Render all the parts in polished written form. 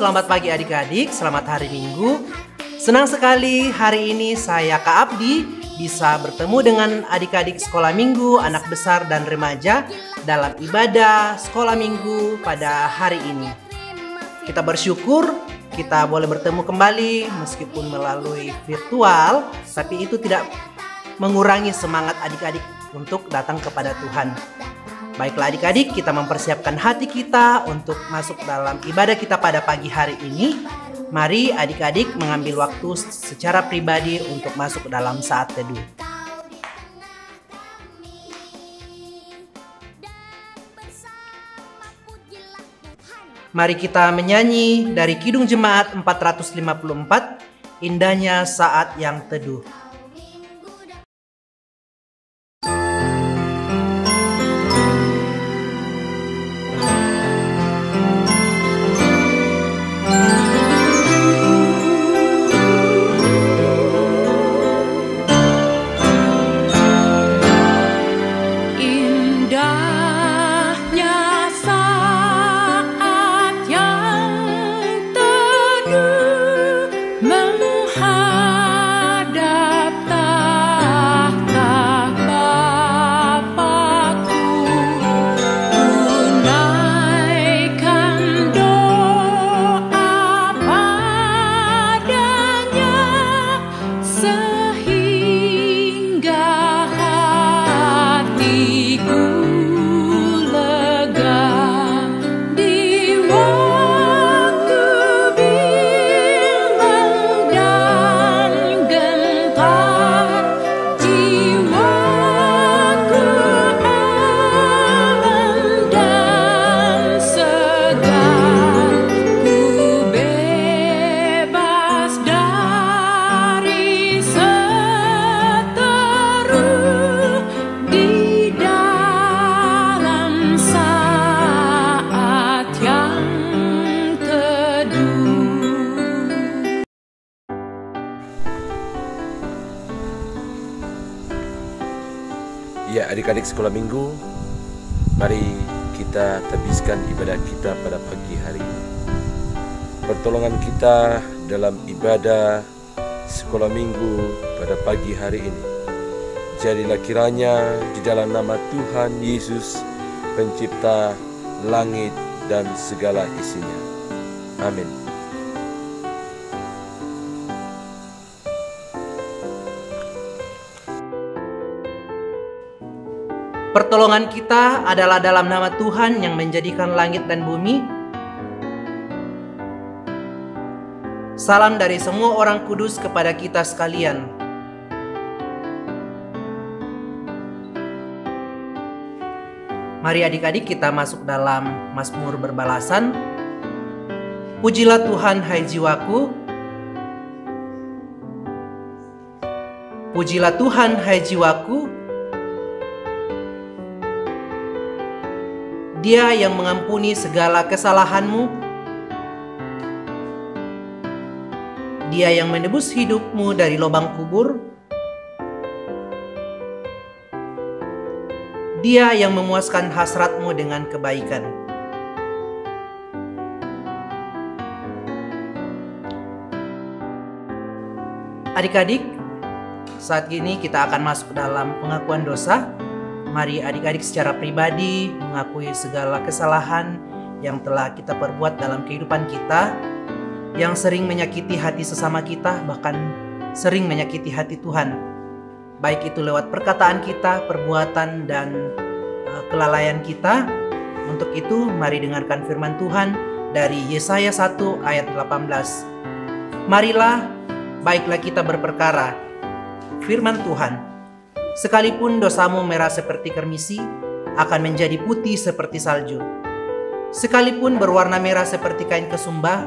selamat pagi adik-adik, selamat hari Minggu. Senang sekali hari ini saya Kak Abdi bisa bertemu dengan adik-adik sekolah minggu, anak besar dan remaja dalam ibadah sekolah minggu pada hari ini. Kita bersyukur kita boleh bertemu kembali meskipun melalui virtual, tapi itu tidak mengurangi semangat adik-adik untuk datang kepada Tuhan. Baiklah adik-adik, kita mempersiapkan hati kita untuk masuk dalam ibadah kita pada pagi hari ini. Mari adik-adik mengambil waktu secara pribadi untuk masuk dalam saat teduh. Mari kita menyanyi dari Kidung Jemaat 454, Indahnya Saat yang Teduh. Ya, adik-adik sekolah minggu, mari kita habiskan ibadah kita pada pagi hari ini. Pertolongan kita dalam ibadah sekolah minggu pada pagi hari ini, jadilah kiranya di dalam nama Tuhan Yesus, pencipta langit dan segala isinya. Amin. Pertolongan kita adalah dalam nama Tuhan yang menjadikan langit dan bumi. Salam dari semua orang kudus kepada kita sekalian. Mari adik-adik kita masuk dalam Mazmur berbalasan. Pujilah Tuhan hai jiwaku. Pujilah Tuhan hai jiwaku. Dia yang mengampuni segala kesalahanmu. Dia yang menebus hidupmu dari lubang kubur. Dia yang memuaskan hasratmu dengan kebaikan. Adik-adik, saat ini kita akan masuk dalam pengakuan dosa. Mari adik-adik secara pribadi mengakui segala kesalahan yang telah kita perbuat dalam kehidupan kita, yang sering menyakiti hati sesama kita, bahkan sering menyakiti hati Tuhan. Baik itu lewat perkataan kita, perbuatan, dan kelalaian kita. Untuk itu, mari dengarkan firman Tuhan dari Yesaya 1 ayat 18. Marilah, baiklah kita berperkara. Firman Tuhan. Sekalipun dosamu merah seperti kermisi, akan menjadi putih seperti salju. Sekalipun berwarna merah seperti kain kesumba,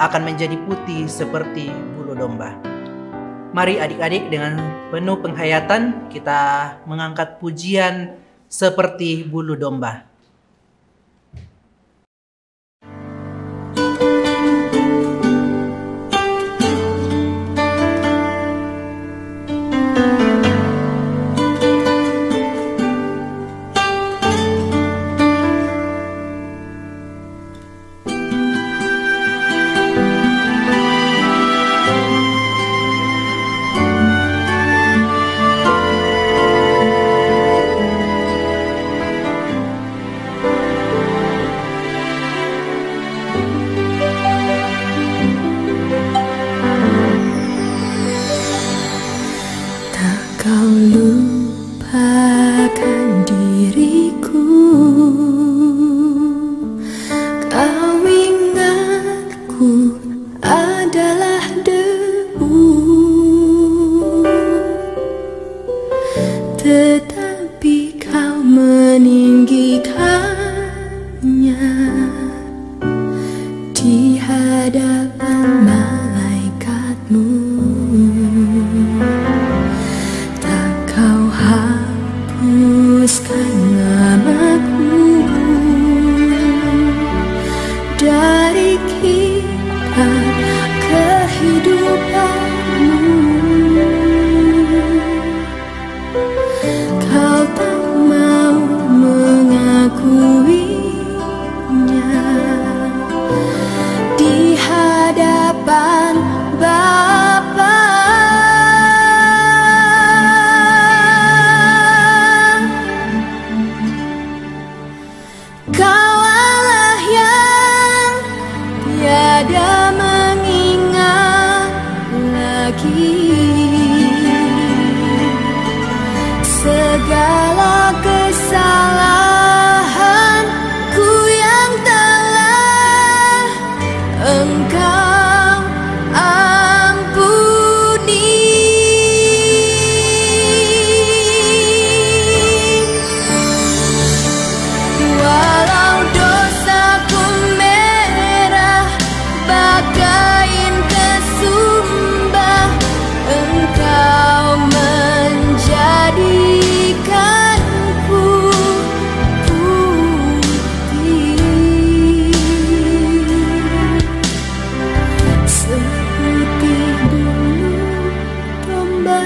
akan menjadi putih seperti bulu domba. Mari adik-adik dengan penuh penghayatan kita mengangkat pujian seperti bulu domba. kaki segala kesalahanku yang telah Engkau ampuni. Walau dosaku merah bagaikan kesumba, Engkau menjadikanku putih seputih bulu domba.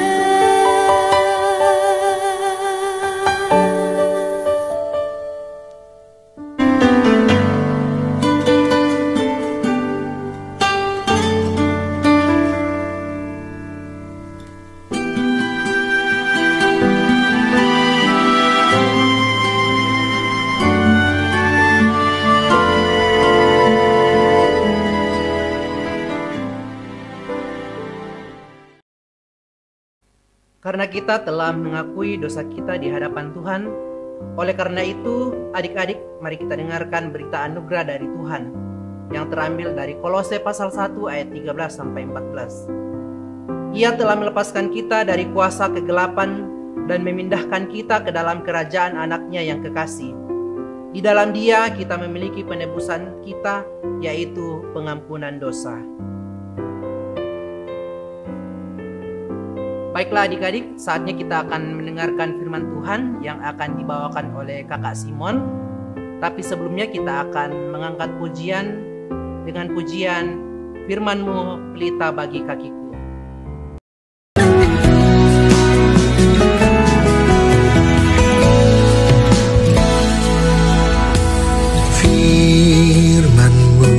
Karena kita telah mengakui dosa kita di hadapan Tuhan, oleh karena itu, adik-adik, mari kita dengarkan berita anugerah dari Tuhan yang terambil dari Kolose pasal 1 ayat 13 sampai 14. Ia telah melepaskan kita dari kuasa kegelapan dan memindahkan kita ke dalam kerajaan anaknya yang kekasih. Di dalam Dia kita memiliki penebusan kita, yaitu pengampunan dosa. Baiklah adik-adik, saatnya kita akan mendengarkan firman Tuhan yang akan dibawakan oleh Kakak Simon. Tapi sebelumnya kita akan mengangkat pujian dengan pujian Firman-Mu pelita bagi kakiku. Firman-Mu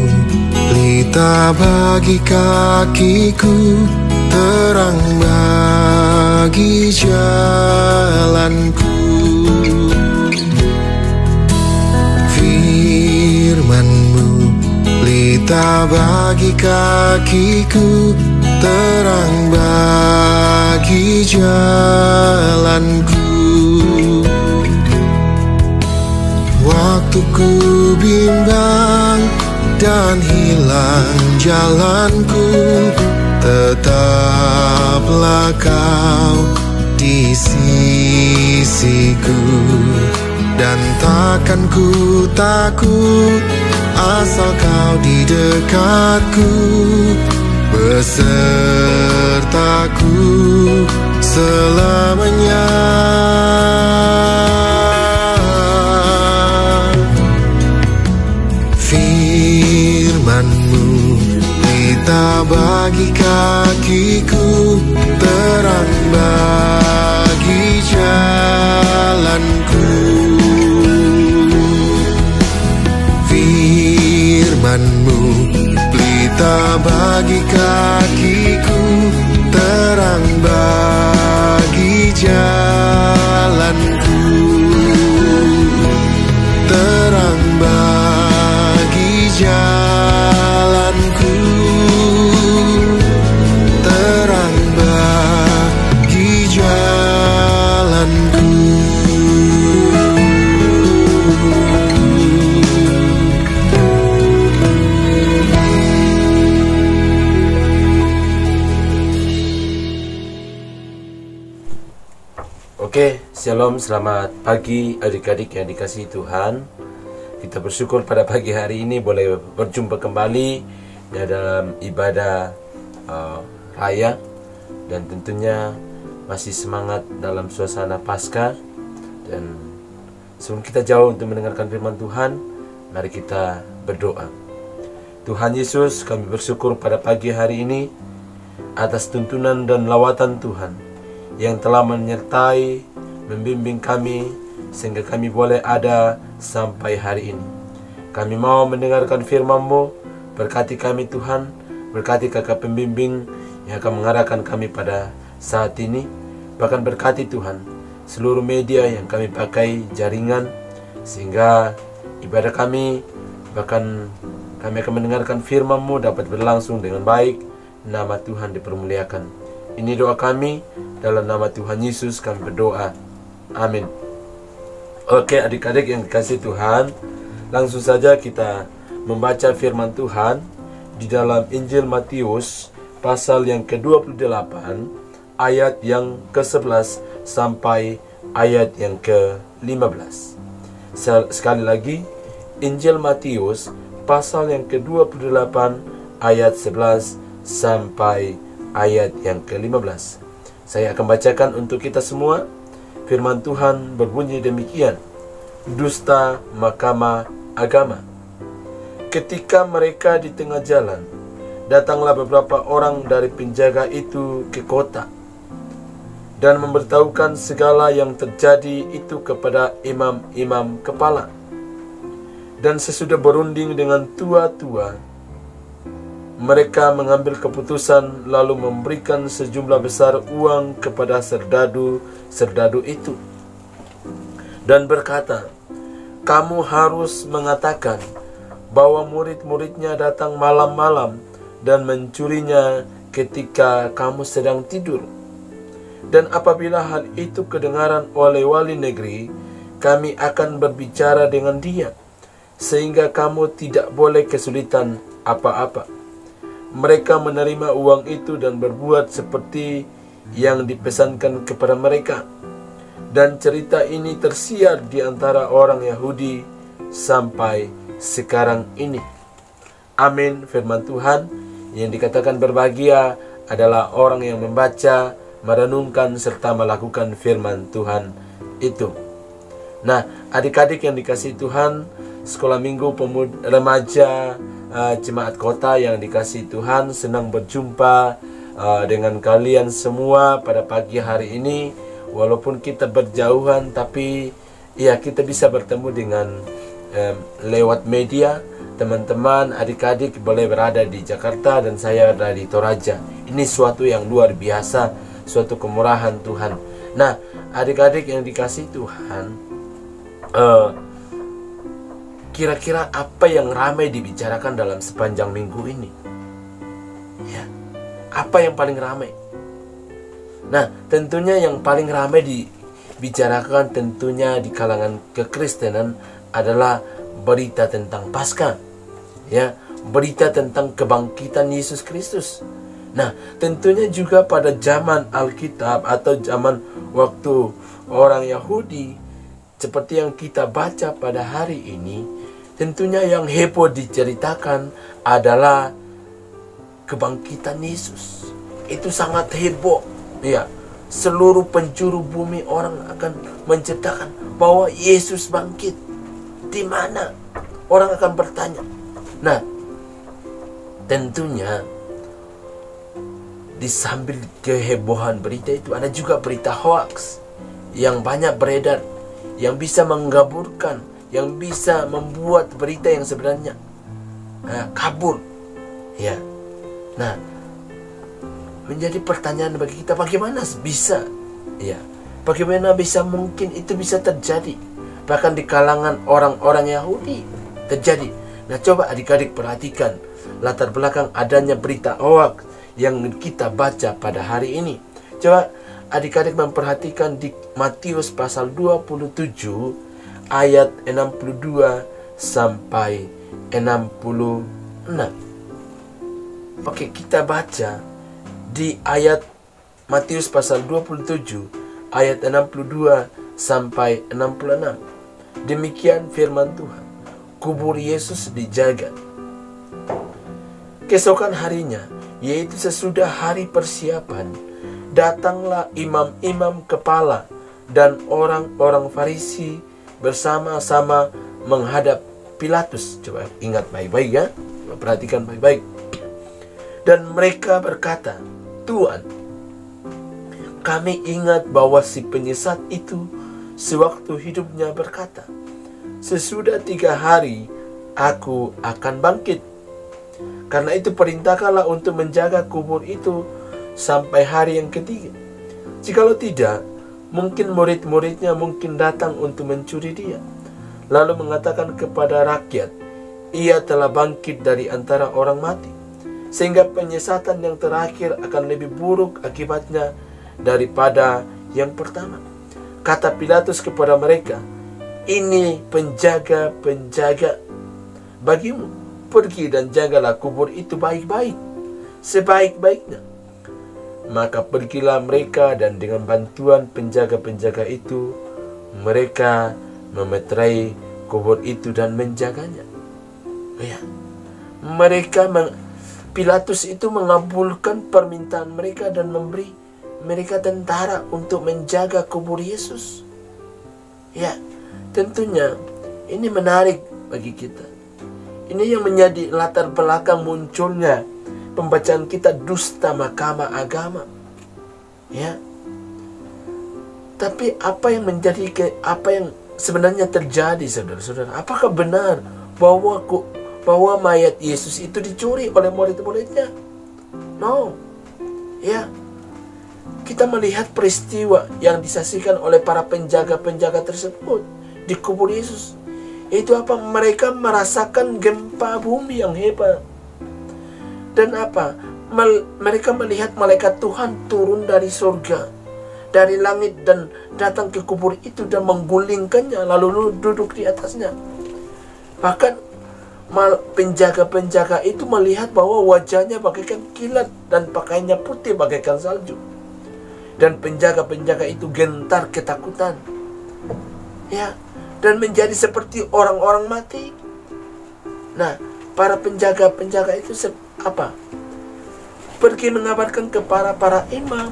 pelita bagi kakiku, terang bagi jalanku. Firman-Mu pelita bagi kakiku, terang bagi jalanku. Waktu ku bimbang dan hilang jalanku, tetaplah Kau di sisiku, dan takkan ku takut asal Kau di dekatku, besertaku selamanya. Firman-Mu pelita bagi kakiku, terang bagi jalanku. Firman-Mu pelita bagi kakiku, terang bagi jalanku. Terang bagi jalanku, terang bagi jalanku. Oke, shalom, selamat pagi adik-adik yang dikasihi Tuhan. Kita bersyukur pada pagi hari ini boleh berjumpa kembali dalam ibadah raya, dan tentunya masih semangat dalam suasana Paskah. Dan sebelum kita jauh untuk mendengarkan firman Tuhan, mari kita berdoa. Tuhan Yesus, kami bersyukur pada pagi hari ini atas tuntunan dan lawatan Tuhan yang telah menyertai, membimbing kami sehingga kami boleh ada sampai hari ini. Kami mau mendengarkan firman-Mu. Berkati kami Tuhan, berkati kakak pembimbing yang akan mengarahkan kami pada saat ini. Bahkan berkati Tuhan seluruh media yang kami pakai, jaringan, sehingga ibadah kami, bahkan kami akan mendengarkan firman-Mu dapat berlangsung dengan baik. Nama Tuhan dipermuliakan. Ini doa kami, dalam nama Tuhan Yesus kami berdoa. Amin. Oke, adik-adik yang dikasihi Tuhan, langsung saja kita membaca firman Tuhan di dalam Injil Matius pasal yang ke-28 ayat yang ke-11 sampai ayat yang ke-15. Sekali lagi, Injil Matius pasal yang ke-28 ayat 11 sampai ayat yang ke-15. Saya akan bacakan untuk kita semua. Firman Tuhan berbunyi demikian. Dusta Mahkamah Agama. Ketika mereka di tengah jalan, datanglah beberapa orang dari penjaga itu ke kota dan memberitahukan segala yang terjadi itu kepada imam-imam kepala. Dan sesudah berunding dengan tua-tua, mereka mengambil keputusan lalu memberikan sejumlah besar uang kepada serdadu itu dan berkata, "Kamu harus mengatakan bahwa murid-muridnya datang malam-malam dan mencurinya ketika kamu sedang tidur. Dan apabila hal itu kedengaran oleh wali negeri, kami akan berbicara dengan dia, sehingga kamu tidak boleh kesulitan apa-apa." Mereka menerima uang itu dan berbuat seperti yang dipesankan kepada mereka. Dan cerita ini tersiar di antara orang Yahudi sampai sekarang ini. Amin. Firman Tuhan. Yang dikatakan berbahagia adalah orang yang membaca, merenungkan, serta melakukan firman Tuhan itu. Nah, adik-adik yang dikasihi Tuhan, sekolah minggu pemuda remaja jemaat kota yang dikasihi Tuhan, senang berjumpa dengan kalian semua pada pagi hari ini. Walaupun kita berjauhan, tapi ya kita bisa bertemu dengan lewat media. Teman-teman, adik-adik boleh berada di Jakarta dan saya berada di Toraja. Ini suatu yang luar biasa, suatu kemurahan Tuhan. Nah, adik-adik yang dikasihi Tuhan, kira-kira apa yang ramai dibicarakan dalam sepanjang minggu ini? Ya, apa yang paling ramai? Nah, tentunya yang paling ramai dibicarakan tentunya di kalangan kekristenan adalah berita tentang Paskah. Ya, berita tentang kebangkitan Yesus Kristus. Nah, tentunya juga pada zaman Alkitab atau zaman waktu orang Yahudi, seperti yang kita baca pada hari ini, tentunya yang heboh diceritakan adalah kebangkitan Yesus. Itu sangat heboh. Ya, seluruh penjuru bumi orang akan menceritakan bahwa Yesus bangkit. Di mana? Orang akan bertanya. Nah, tentunya di sambil kehebohan berita itu ada juga berita hoax yang banyak beredar, yang bisa menggaburkan, yang bisa membuat berita yang sebenarnya kabur. Ya. Nah, menjadi pertanyaan bagi kita, bagaimana bisa? Ya, bagaimana bisa mungkin itu bisa terjadi? Bahkan di kalangan orang-orang Yahudi terjadi. Nah, coba adik-adik perhatikan latar belakang adanya berita hoax yang kita baca pada hari ini. Coba adik-adik memperhatikan di Matius pasal 27 ayat 62 sampai 66. Oke, kita baca di ayat Matius pasal 27 ayat 62 sampai 66. Demikian firman Tuhan. Kubur Yesus dijaga. Keesokan harinya, yaitu sesudah hari persiapan, datanglah imam-imam kepala dan orang-orang Farisi bersama-sama menghadap Pilatus. Coba ingat baik-baik ya, perhatikan baik-baik. Dan mereka berkata, "Tuan, kami ingat bahwa si penyesat itu sewaktu hidupnya berkata, sesudah 3 hari aku akan bangkit. Karena itu perintahkanlah untuk menjaga kubur itu sampai hari yang ketiga. Jikalau tidak, mungkin murid-muridnya mungkin datang untuk mencuri dia, lalu mengatakan kepada rakyat, ia telah bangkit dari antara orang mati. sehingga penyesatan yang terakhir akan lebih buruk akibatnya daripada yang pertama. Kata Pilatus kepada mereka, "Ini penjaga-penjaga bagimu. Pergi dan jagalah kubur itu baik-baik, sebaik-baiknya." Maka pergilah mereka, dan dengan bantuan penjaga-penjaga itu, mereka memeterai kubur itu dan menjaganya. Ya, Pilatus itu mengabulkan permintaan mereka dan memberi mereka tentara untuk menjaga kubur Yesus. Ya, tentunya ini menarik bagi kita. Ini yang menjadi latar belakang munculnya pembacaan kita dusta Mahkamah Agama. Ya. Tapi apa yang sebenarnya terjadi, saudara-saudara? Apakah benar bahwa mayat Yesus itu dicuri oleh murid-muridnya? No. Ya. Kita melihat peristiwa yang disaksikan oleh para penjaga-penjaga tersebut di kubur Yesus. Itu apa? Mereka merasakan gempa bumi yang hebat. Dan apa? Mereka melihat malaikat Tuhan turun dari surga, dari langit, dan datang ke kubur itu dan menggulingkannya, lalu duduk di atasnya. Bahkan penjaga-penjaga itu melihat bahwa wajahnya bagaikan kilat dan pakaiannya putih bagaikan salju. Dan penjaga-penjaga itu gentar ketakutan. Ya, dan menjadi seperti orang-orang mati. Nah, para penjaga-penjaga itu apa? Pergi mengabarkan kepada para imam.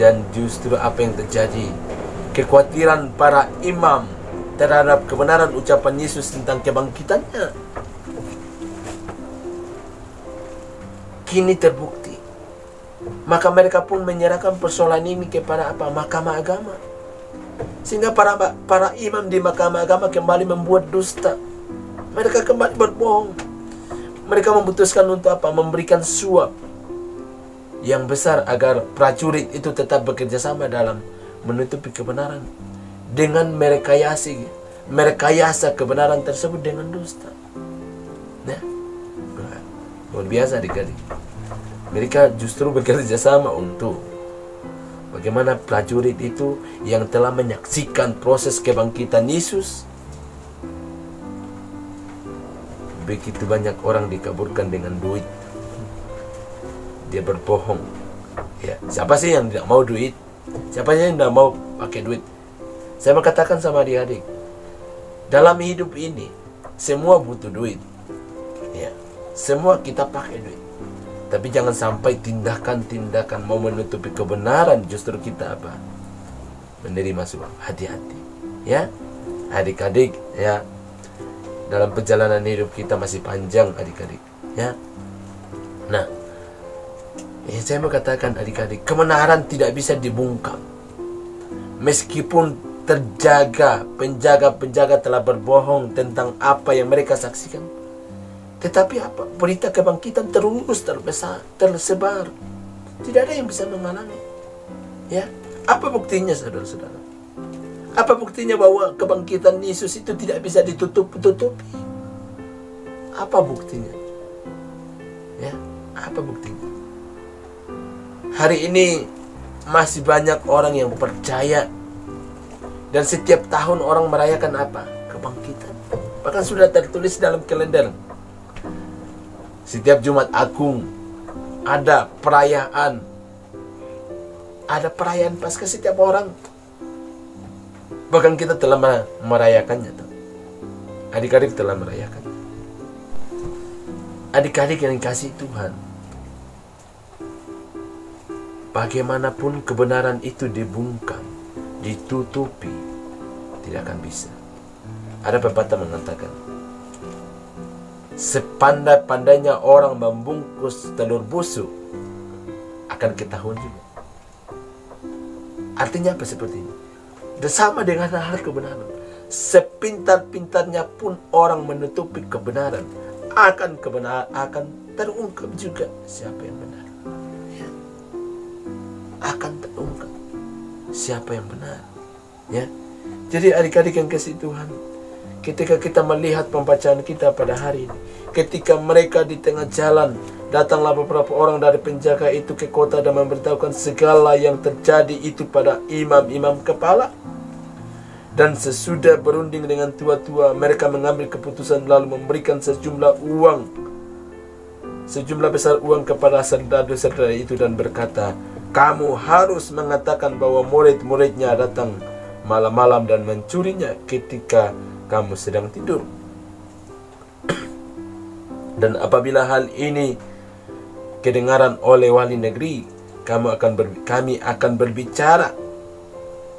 Dan justru apa yang terjadi? Kekhawatiran para imam terhadap kebenaran ucapan Yesus tentang kebangkitannya kini terbukti. Maka mereka pun menyerahkan persoalan ini kepada apa? Mahkamah Agama. Sehingga para imam di Mahkamah Agama kembali membuat dusta. Mereka kembali berbohong. Mereka memutuskan untuk apa? Memberikan suap yang besar agar prajurit itu tetap bekerja sama dalam menutupi kebenaran, dengan merekayasa kebenaran tersebut dengan dusta. Nah, luar biasa adik-adik. Mereka justru bekerja sama untuk bagaimana prajurit itu yang telah menyaksikan proses kebangkitan Yesus, begitu banyak orang dikaburkan dengan duit. Dia berbohong. Ya, siapa sih yang tidak mau duit? Siapa sih yang tidak mau pakai duit? Saya mengatakan sama adik-adik, dalam hidup ini semua butuh duit. Ya, semua kita pakai duit. Tapi jangan sampai tindakan-tindakan mau menutupi kebenaran justru kita apa? Menerima suap. Hati-hati. Ya, adik-adik, ya. Dalam perjalanan hidup kita masih panjang, adik-adik. Ya. Nah, saya mau katakan adik-adik, kebenaran tidak bisa dibungkam. Meskipun penjaga-penjaga telah berbohong tentang apa yang mereka saksikan, tetapi apa? Berita kebangkitan terus tersebar. Tidak ada yang bisa menghalangi. Ya, apa buktinya, saudara-saudara? Apa buktinya bahwa kebangkitan Yesus itu tidak bisa ditutupi? Apa buktinya? Ya, apa buktinya? Hari ini masih banyak orang yang percaya, dan setiap tahun orang merayakan apa? Kebangkitan. Bahkan sudah tertulis dalam kalender. Setiap Jumat Agung ada perayaan. Ada perayaan Paskah setiap orang. Bahkan kita telah merayakannya. Adik-adik telah merayakan. Adik-adik yang dikasihi Tuhan, bagaimanapun kebenaran itu dibungkam, ditutupi, tidak akan bisa. Ada pepatah mengatakan, sepandai-pandainya orang membungkus telur busuk, akan ketahuan juga. Artinya apa seperti ini? Dan sama dengan hal kebenaran. Sepintar-pintarnya pun orang menutupi kebenaran, akan terungkap juga siapa yang benar. Ya. Akan terungkap siapa yang benar. Ya. Jadi adik-adik yang kasih Tuhan, ketika kita melihat pembacaan kita pada hari ini, ketika mereka di tengah jalan, datanglah beberapa orang dari penjaga itu ke kota dan memberitahukan segala yang terjadi itu pada imam-imam kepala. Dan sesudah berunding dengan tua-tua, mereka mengambil keputusan lalu memberikan sejumlah besar uang kepada serdadu-serdadu itu dan berkata, kamu harus mengatakan bahwa murid-muridnya datang malam-malam dan mencurinya ketika kamu sedang tidur. Dan apabila hal ini kedengaran oleh wali negeri, kami akan berbicara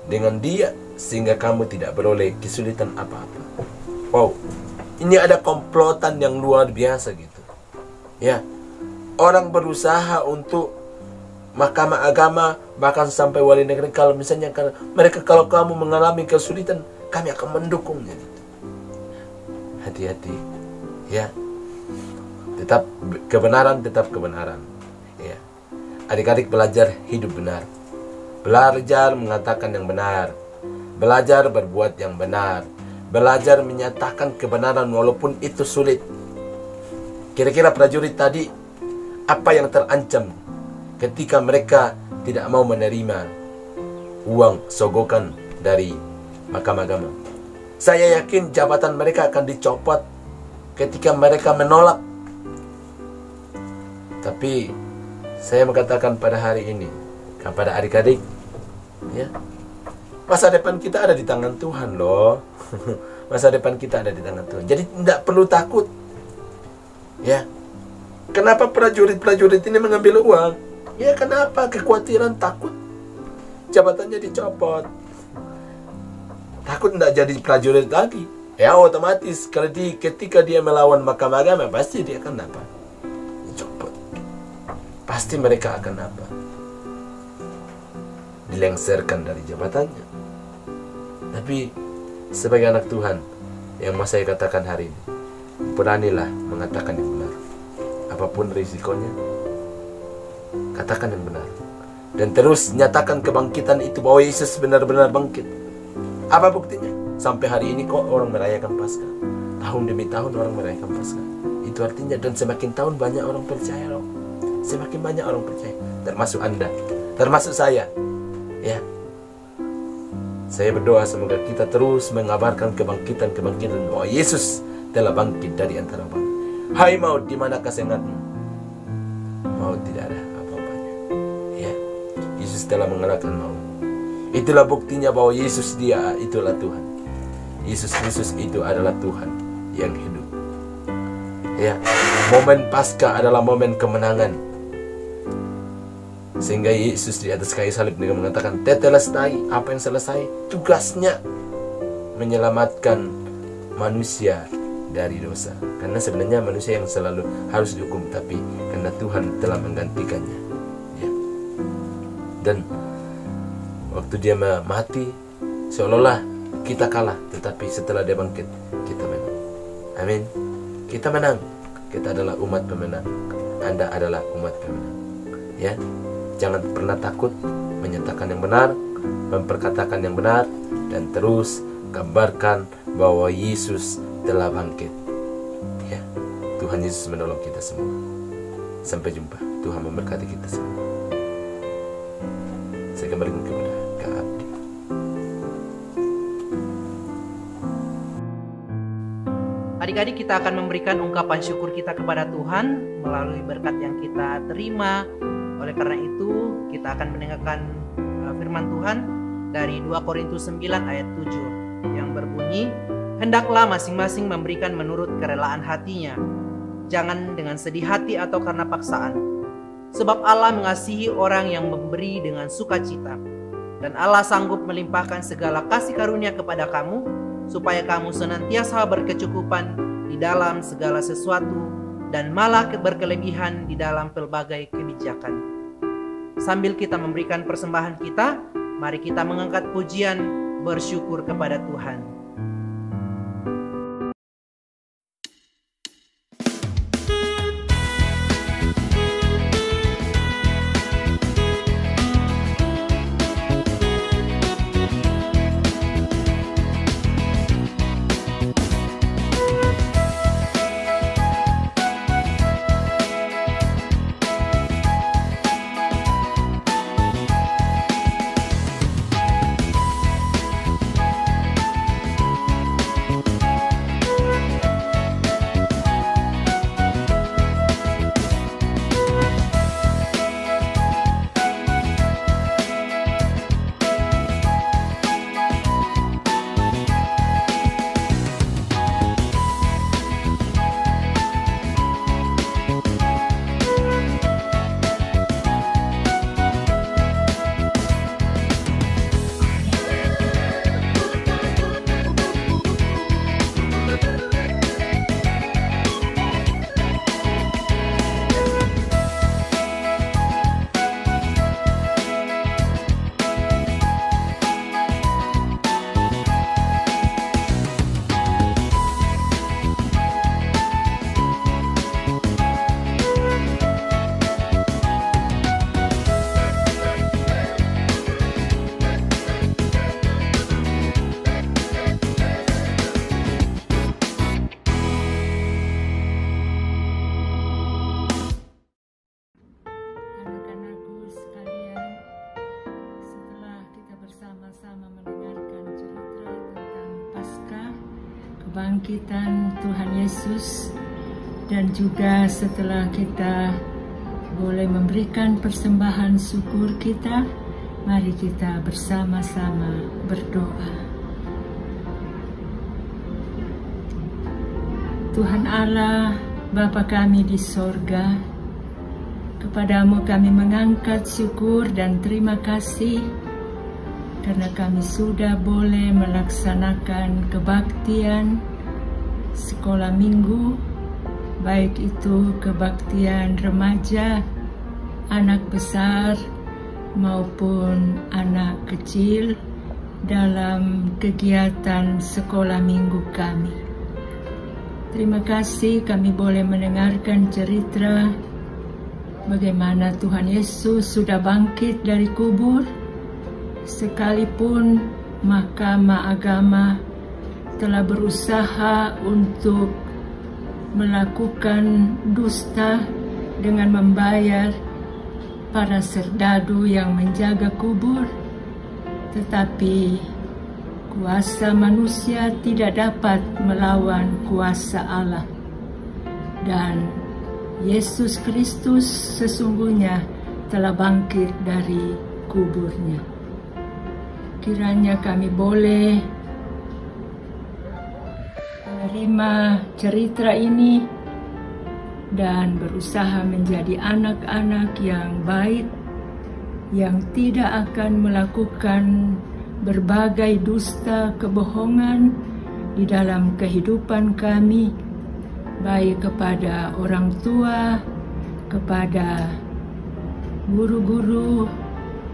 dengan dia sehingga kamu tidak beroleh kesulitan apa-apa. Wow, ini ada komplotan yang luar biasa gitu. Ya, orang berusaha untuk mahkamah agama, bahkan sampai wali negeri, kalau misalnya kalau kamu mengalami kesulitan, kami akan mendukungnya gitu. Hati-hati, ya. Tetap kebenaran. Ya. Adik-adik belajar hidup benar. Belajar mengatakan yang benar. Belajar berbuat yang benar. Belajar menyatakan kebenaran walaupun itu sulit. Kira-kira prajurit tadi, apa yang terancam ketika mereka tidak mau menerima uang sogokan dari mahkamah agama? Saya yakin jabatan mereka akan dicopot ketika mereka menolak. Tapi saya mengatakan pada hari ini kepada adik-adik, ya, masa depan kita ada di tangan Tuhan loh. Masa depan kita ada di tangan Tuhan. Jadi tidak perlu takut. Ya, kenapa prajurit-prajurit ini mengambil uang? Ya, kenapa? Kekhawatiran, takut jabatannya dicopot. Takut tidak jadi prajurit lagi. Ya, otomatis ketika dia melawan mahkamah agama, pasti dia akan dapat dicopot. Pasti mereka akan apa? Dilengserkan dari jabatannya. Tapi sebagai anak Tuhan yang mau saya katakan hari ini, beranilah mengatakan yang benar. Apapun risikonya, katakan yang benar. Dan terus nyatakan kebangkitan itu, bahwa Yesus benar-benar bangkit. Apa buktinya? Sampai hari ini kok orang merayakan Paskah. Tahun demi tahun orang merayakan Paskah. Itu artinya, dan semakin tahun banyak orang percaya loh. Semakin banyak orang percaya. Termasuk Anda, termasuk saya. Ya, saya berdoa semoga kita terus mengabarkan kebangkitan bahwa Yesus telah bangkit dari antara bangkit. Hai maut, di mana kesengatmu? Maut tidak ada apa-apanya. Ya, Yesus telah mengalahkan maut. Itulah buktinya bahwa Yesus itulah Tuhan. Yesus Kristus itu adalah Tuhan yang hidup. Ya, momen Paskah adalah momen kemenangan. Sehingga Yesus di atas kayu salib dengan mengatakan, tetelestai, apa yang selesai? Tugasnya menyelamatkan manusia dari dosa. Karena sebenarnya manusia yang selalu harus dihukum, tapi karena Tuhan telah menggantikannya. Ya. Dan waktu dia mati, seolah-olah kita kalah, tetapi setelah dia bangkit, kita menang. Amin. Kita menang. Kita adalah umat pemenang. Anda adalah umat pemenang. Ya. Jangan pernah takut menyatakan yang benar, memperkatakan yang benar, dan terus gambarkan bahwa Yesus telah bangkit. Ya, Tuhan Yesus menolong kita semua. Sampai jumpa. Tuhan memberkati kita semua. Saya kembali kepada Kak Abdi. Adik-adik, kita akan memberikan ungkapan syukur kita kepada Tuhan melalui berkat yang kita terima. Oleh karena itu, kita akan mendengarkan firman Tuhan dari 2 Korintus 9 ayat 7 yang berbunyi, hendaklah masing-masing memberikan menurut kerelaan hatinya, jangan dengan sedih hati atau karena paksaan. Sebab Allah mengasihi orang yang memberi dengan sukacita, dan Allah sanggup melimpahkan segala kasih karunia kepada kamu, supaya kamu senantiasa berkecukupan di dalam segala sesuatu, dan malah berkelebihan di dalam pelbagai kebijakan. Sambil kita memberikan persembahan kita, mari kita mengangkat pujian bersyukur kepada Tuhan. kebangkitan Tuhan Yesus, dan juga setelah kita boleh memberikan persembahan syukur kita, mari kita bersama-sama berdoa. Tuhan Allah, Bapa kami di sorga, kepadamu kami mengangkat syukur dan terima kasih karena kami sudah boleh melaksanakan kebaktian sekolah minggu, baik itu kebaktian remaja, anak besar, maupun anak kecil dalam kegiatan sekolah minggu kami. Terima kasih kami boleh mendengarkan cerita bagaimana Tuhan Yesus sudah bangkit dari kubur, sekalipun mahkamah agama telah berusaha untuk melakukan dusta dengan membayar para serdadu yang menjaga kubur, tetapi kuasa manusia tidak dapat melawan kuasa Allah, dan Yesus Kristus sesungguhnya telah bangkit dari kuburnya. Kiranya kami boleh menerima cerita ini dan berusaha menjadi anak-anak yang baik, yang tidak akan melakukan berbagai dusta kebohongan di dalam kehidupan kami, baik kepada orang tua, kepada guru-guru,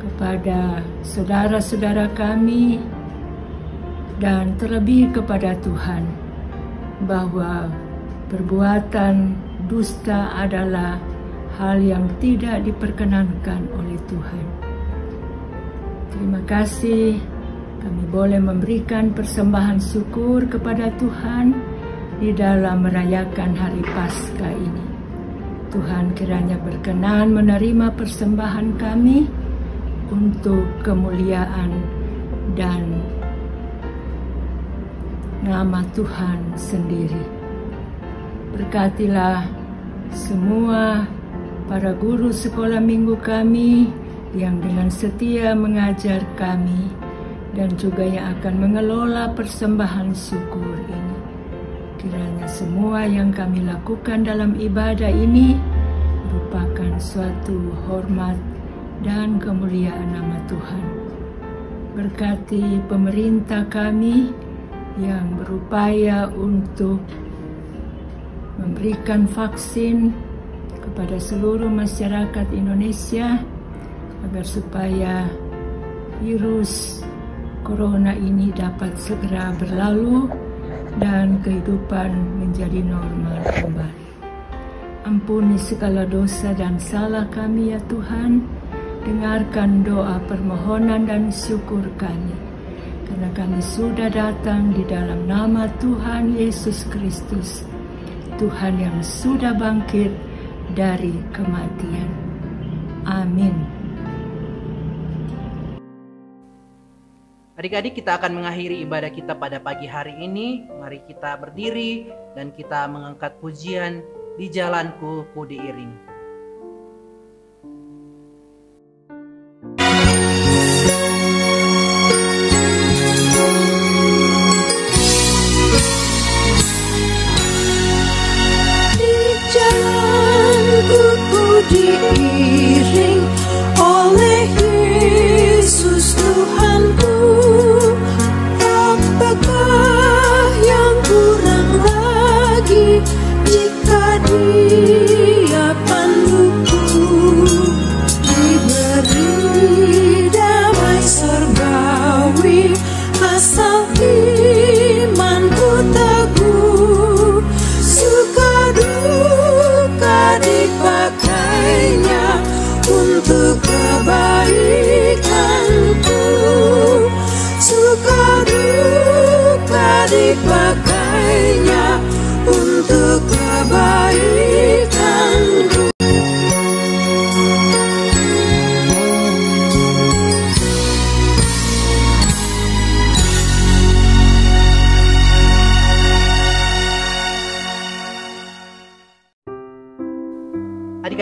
kepada saudara-saudara kami, dan terlebih kepada Tuhan, bahwa perbuatan dusta adalah hal yang tidak diperkenankan oleh Tuhan. Terima kasih kami boleh memberikan persembahan syukur kepada Tuhan di dalam merayakan hari Paskah ini. Tuhan kiranya berkenan menerima persembahan kami untuk kemuliaan dan nama Tuhan sendiri. Berkatilah semua para guru sekolah minggu kami yang dengan setia mengajar kami, dan juga yang akan mengelola persembahan syukur ini. Kiranya semua yang kami lakukan dalam ibadah ini merupakan suatu hormat dan kemuliaan nama Tuhan. Berkati pemerintah kami yang berupaya untuk memberikan vaksin kepada seluruh masyarakat Indonesia agar supaya virus corona ini dapat segera berlalu dan kehidupan menjadi normal kembali. Ampuni segala dosa dan salah kami ya Tuhan. Dengarkan doa permohonan dan syukur kami, karena kami sudah datang di dalam nama Tuhan Yesus Kristus, Tuhan yang sudah bangkit dari kematian. Amin. Adik-adik, kita akan mengakhiri ibadah kita pada pagi hari ini. Mari kita berdiri dan kita mengangkat pujian Di Jalanku Ku Diiring. Diiring oleh Yesus Tuhanku, apakah yang kurang lagi jika Dia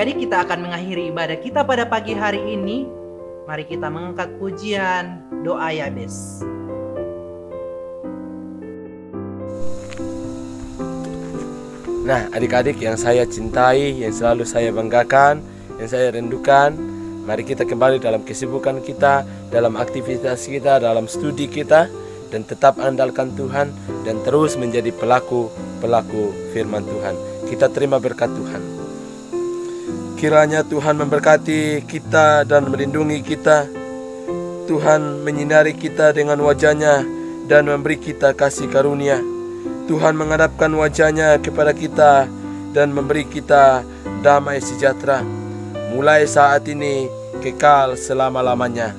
Adik-adik, kita akan mengakhiri ibadah kita pada pagi hari ini. Mari kita mengangkat pujian doa Yabes. Nah, adik-adik yang saya cintai, yang selalu saya banggakan, yang saya rindukan, mari kita kembali dalam kesibukan kita, dalam aktivitas kita, dalam studi kita, dan tetap andalkan Tuhan dan terus menjadi pelaku firman Tuhan. Kita terima berkat Tuhan. Kiranya Tuhan memberkati kita dan melindungi kita. Tuhan menyinari kita dengan wajah-Nya dan memberi kita kasih karunia. Tuhan menghadapkan wajah-Nya kepada kita dan memberi kita damai sejahtera, mulai saat ini kekal selama-lamanya.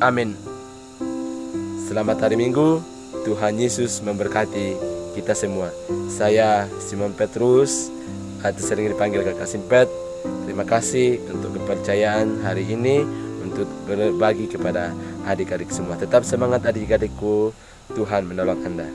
Amin. Selamat hari Minggu. Tuhan Yesus memberkati kita semua. Saya Simon Petrus, atau sering dipanggil Kakak Simpet. Terima kasih untuk kepercayaan hari ini untuk berbagi kepada adik-adik semua. Tetap semangat adik-adikku, Tuhan menolong Anda.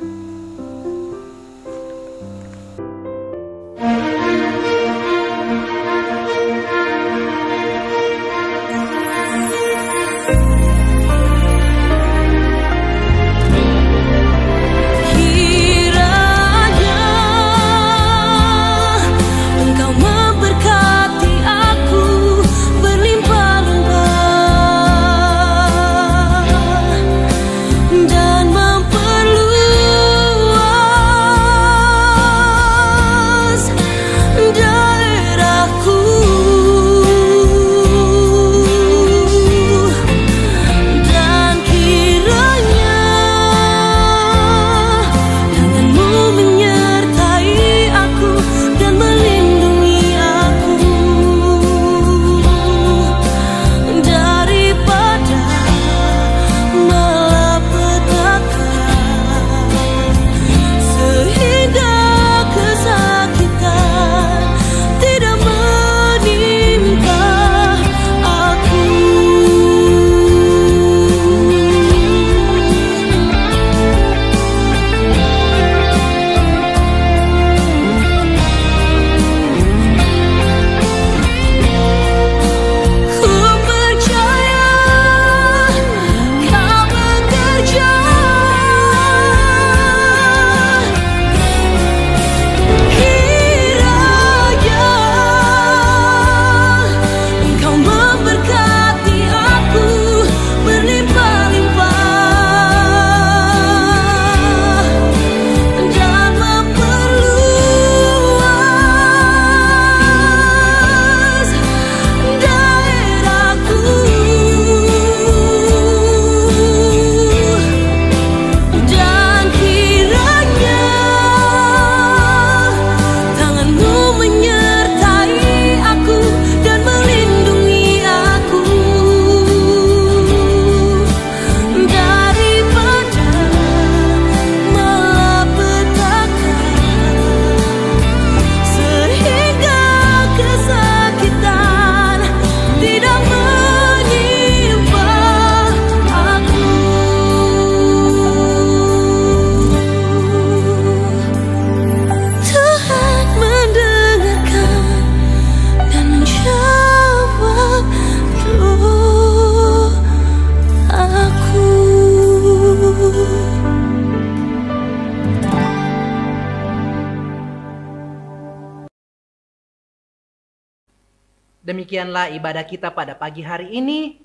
Demikianlah ibadah kita pada pagi hari ini.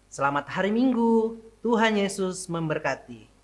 Selamat hari Minggu. Tuhan Yesus memberkati.